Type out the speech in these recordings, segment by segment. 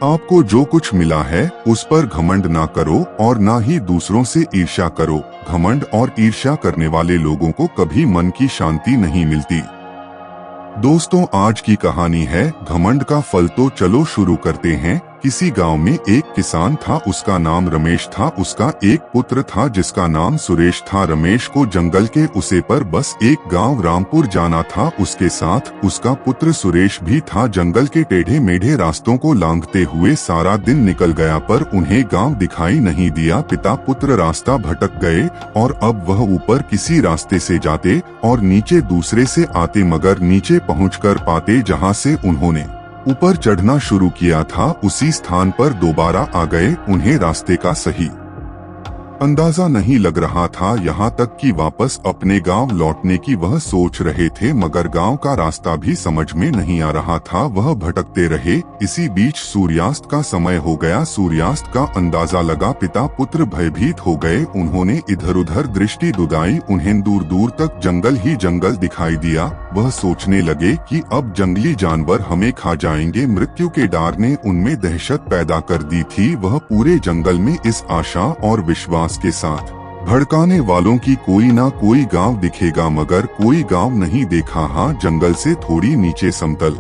आपको जो कुछ मिला है उस पर घमंड ना करो और ना ही दूसरों से ईर्ष्या करो। घमंड और ईर्ष्या करने वाले लोगों को कभी मन की शांति नहीं मिलती। दोस्तों, आज की कहानी है घमंड का फल। तो चलो शुरू करते हैं। किसी गांव में एक किसान था, उसका नाम रमेश था। उसका एक पुत्र था जिसका नाम सुरेश था। रमेश को जंगल के उसे पर बस एक गांव रामपुर जाना था। उसके साथ उसका पुत्र सुरेश भी था। जंगल के टेढ़े मेढ़े रास्तों को लांघते हुए सारा दिन निकल गया पर उन्हें गांव दिखाई नहीं दिया। पिता पुत्र रास्ता भटक गए और अब वह ऊपर किसी रास्ते से जाते और नीचे दूसरे से आते, मगर नीचे पहुंचकर पाते जहां से उन्होंने ऊपर चढ़ना शुरू किया था उसी स्थान पर दोबारा आ गए। उन्हें रास्ते का सही अंदाजा नहीं लग रहा था, यहाँ तक कि वापस अपने गांव लौटने की वह सोच रहे थे, मगर गांव का रास्ता भी समझ में नहीं आ रहा था। वह भटकते रहे। इसी बीच सूर्यास्त का समय हो गया। सूर्यास्त का अंदाजा लगा। पिता पुत्र भयभीत हो गए। उन्होंने इधर उधर दृष्टि दुदाई। उन्हें दूर दूर तक जंगल ही जंगल दिखाई दिया। वह सोचने लगे कि अब जंगली जानवर हमें खा जाएंगे। मृत्यु के डर ने उनमें दहशत पैदा कर दी थी। वह पूरे जंगल में इस आशा और विश्वास के साथ भड़काने वालों की कोई ना कोई गांव दिखेगा, मगर कोई गांव नहीं देखा। हाँ, जंगल से थोड़ी नीचे समतल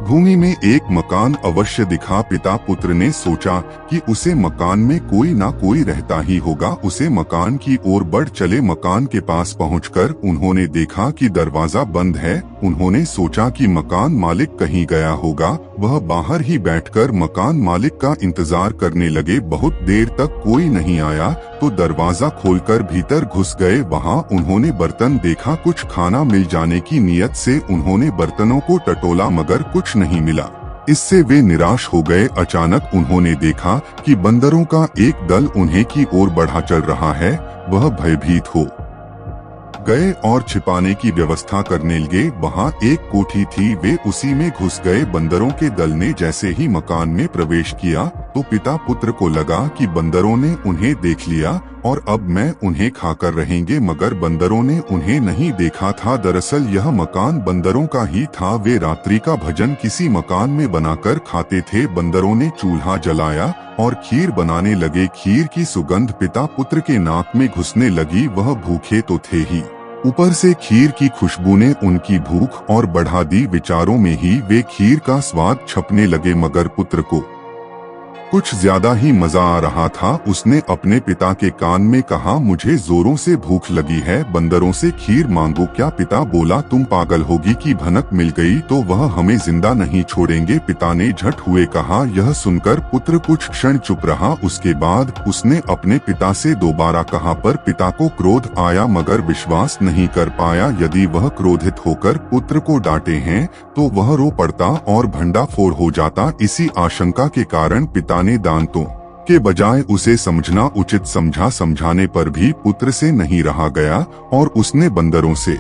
भूमि में एक मकान अवश्य दिखा। पिता पुत्र ने सोचा कि उसे मकान में कोई ना कोई रहता ही होगा। उसे मकान की ओर बढ़ चले। मकान के पास पहुंचकर उन्होंने देखा कि दरवाजा बंद है। उन्होंने सोचा कि मकान मालिक कहीं गया होगा। वह बाहर ही बैठकर मकान मालिक का इंतजार करने लगे। बहुत देर तक कोई नहीं आया तो दरवाजा खोलकर भीतर घुस गए। वहां उन्होंने बर्तन देखा। कुछ खाना मिल जाने की नीयत से उन्होंने बर्तनों को टटोला, मगर कुछ नहीं मिला। इससे वे निराश हो गए। अचानक उन्होंने देखा कि बंदरों का एक दल उन्हें की ओर बढ़ा चल रहा है। वह भयभीत हो गए और छिपाने की व्यवस्था करने लगे। वहां एक कोठी थी, वे उसी में घुस गए। बंदरों के दल ने जैसे ही मकान में प्रवेश किया तो पिता पुत्र को लगा कि बंदरों ने उन्हें देख लिया और अब मैं उन्हें खाकर रहेंगे, मगर बंदरों ने उन्हें नहीं देखा था। दरअसल यह मकान बंदरों का ही था। वे रात्रि का भोजन किसी मकान में बनाकर खाते थे। बंदरों ने चूल्हा जलाया और खीर बनाने लगे। खीर की सुगंध पिता पुत्र के नाक में घुसने लगी। वह भूखे तो थे ही, ऊपर से खीर की खुशबू ने उनकी भूख और बढ़ा दी। विचारों में ही वे खीर का स्वाद छपने लगे, मगर पुत्र को कुछ ज्यादा ही मजा आ रहा था। उसने अपने पिता के कान में कहा, मुझे जोरों से भूख लगी है, बंदरों से खीर मांगो क्या? पिता बोला, तुम पागल होगी कि भनक मिल गई तो वह हमें जिंदा नहीं छोड़ेंगे। पिता ने झट हुए कहा। यह सुनकर पुत्र कुछ क्षण चुप रहा। उसके बाद उसने अपने पिता से दोबारा कहा, पर पिता को क्रोध आया मगर विश्वास नहीं कर पाया। यदि वह क्रोधित होकर पुत्र को डांटे हैं तो वह रो पड़ता और भंडाफोड़ हो जाता। इसी आशंका के कारण पिता ने दांतों के बजाय उसे समझना उचित समझा। समझाने पर भी पुत्र से नहीं रहा गया और उसने बंदरों से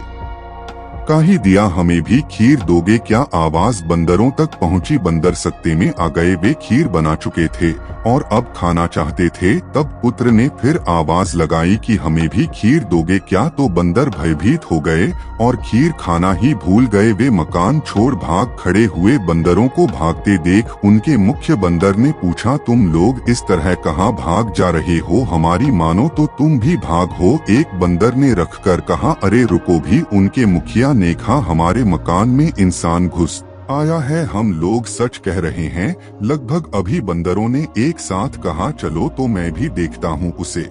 कह ही दिया, हमें भी खीर दोगे क्या? आवाज बंदरों तक पहुंची। बंदर सकते में आ गए। वे खीर बना चुके थे और अब खाना चाहते थे। तब पुत्र ने फिर आवाज लगाई कि हमें भी खीर दोगे क्या? तो बंदर भयभीत हो गए और खीर खाना ही भूल गए। वे मकान छोड़ भाग खड़े हुए। बंदरों को भागते देख उनके मुख्य बंदर ने पूछा, तुम लोग इस तरह कहाँ भाग जा रहे हो? हमारी मानो तो तुम भी भाग हो। एक बंदर ने रखकर कहा, अरे रुको भी। उनके मुखिया ने कहा, हमारे मकान में इंसान घुस आया है, हम लोग सच कह रहे हैं। लगभग अभी बंदरों ने एक साथ कहा, चलो तो मैं भी देखता हूँ उसे।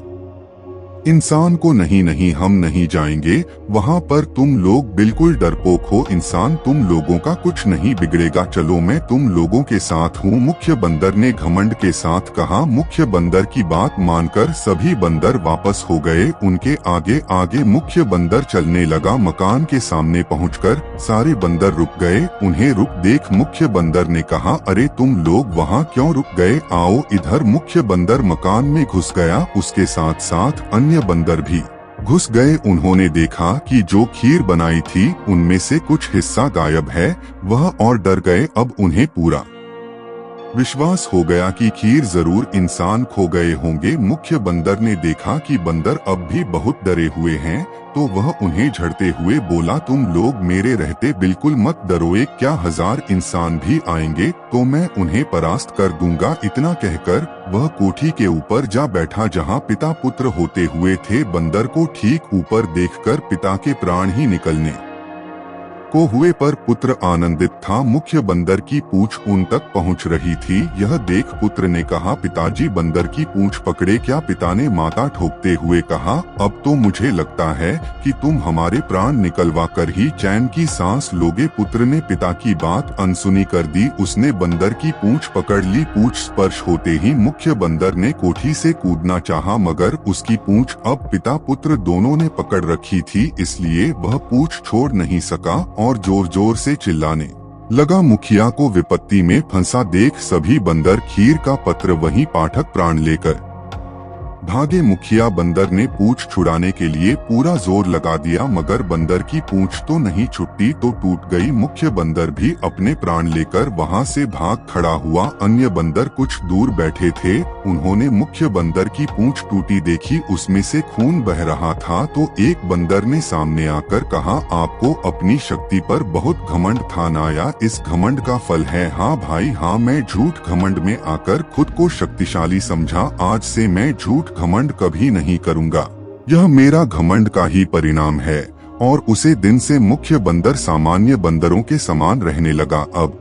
इंसान को नहीं नहीं, हम नहीं जाएंगे वहाँ पर। तुम लोग बिल्कुल डरपोक हो। इंसान तुम लोगों का कुछ नहीं बिगड़ेगा, चलो मैं तुम लोगों के साथ हूँ। मुख्य बंदर ने घमंड के साथ कहा। मुख्य बंदर की बात मानकर सभी बंदर वापस हो गए। उनके आगे आगे मुख्य बंदर चलने लगा। मकान के सामने पहुंचकर सारे बंदर रुक गए। उन्हें रुक देख मुख्य बंदर ने कहा, अरे तुम लोग वहाँ क्यों रुक गए? आओ इधर। मुख्य बंदर मकान में घुस गया। उसके साथ साथ अन्य बंदर भी घुस गए। उन्होंने देखा कि जो खीर बनाई थी उनमें से कुछ हिस्सा गायब है। वह और डर गए। अब उन्हें पूरा विश्वास हो गया कि खीर जरूर इंसान खो गए होंगे। मुख्य बंदर ने देखा कि बंदर अब भी बहुत डरे हुए हैं, तो वह उन्हें झड़ते हुए बोला, तुम लोग मेरे रहते बिल्कुल मत डरो, एक क्या 1000 इंसान भी आएंगे तो मैं उन्हें परास्त कर दूंगा। इतना कहकर वह कोठी के ऊपर जा बैठा जहां पिता पुत्र होते हुए थे। बंदर को ठीक ऊपर देखकर पिता के प्राण ही निकलने को हुए, पर पुत्र आनंदित था। मुख्य बंदर की पूंछ ऊन तक पहुंच रही थी। यह देख पुत्र ने कहा, पिताजी बंदर की पूंछ पकड़े क्या? पिता ने माथा ठोकते हुए कहा, अब तो मुझे लगता है कि तुम हमारे प्राण निकलवा कर ही चैन की सांस लोगे। पुत्र ने पिता की बात अनसुनी कर दी। उसने बंदर की पूंछ पकड़ ली। पूंछ स्पर्श होते ही मुख्य बंदर ने कोठी से कूदना चाहा, मगर उसकी पूंछ अब पिता पुत्र दोनों ने पकड़ रखी थी, इसलिए वह पूंछ छोड़ नहीं सका और जोर जोर से चिल्लाने लगा। मुखिया को विपत्ति में फंसा देख सभी बंदर खीर का पत्र वहीं पाठक प्राण लेकर भागे। मुखिया बंदर ने पूंछ छुड़ाने के लिए पूरा जोर लगा दिया, मगर बंदर की पूंछ तो नहीं छुट्टी तो टूट गई। मुख्य बंदर भी अपने प्राण लेकर वहां से भाग खड़ा हुआ। अन्य बंदर कुछ दूर बैठे थे, उन्होंने मुख्य बंदर की पूंछ टूटी देखी, उसमें से खून बह रहा था। तो एक बंदर ने सामने आकर कहा, आपको अपनी शक्ति पर बहुत घमंड था ना? या इस घमंड का फल है? हाँ भाई हाँ, मैं झूठ घमंड में आकर खुद को शक्तिशाली समझा। आज से मैं झूठ घमंड कभी नहीं करूंगा, यह मेरा घमंड का ही परिणाम है। और उसे दिन से मुख्य बंदर सामान्य बंदरों के समान रहने लगा। अब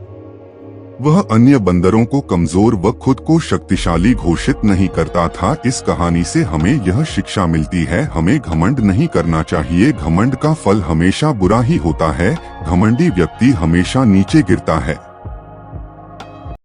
वह अन्य बंदरों को कमजोर व खुद को शक्तिशाली घोषित नहीं करता था। इस कहानी से हमें यह शिक्षा मिलती है, हमें घमंड नहीं करना चाहिए। घमंड का फल हमेशा बुरा ही होता है। घमंडी व्यक्ति हमेशा नीचे गिरता है।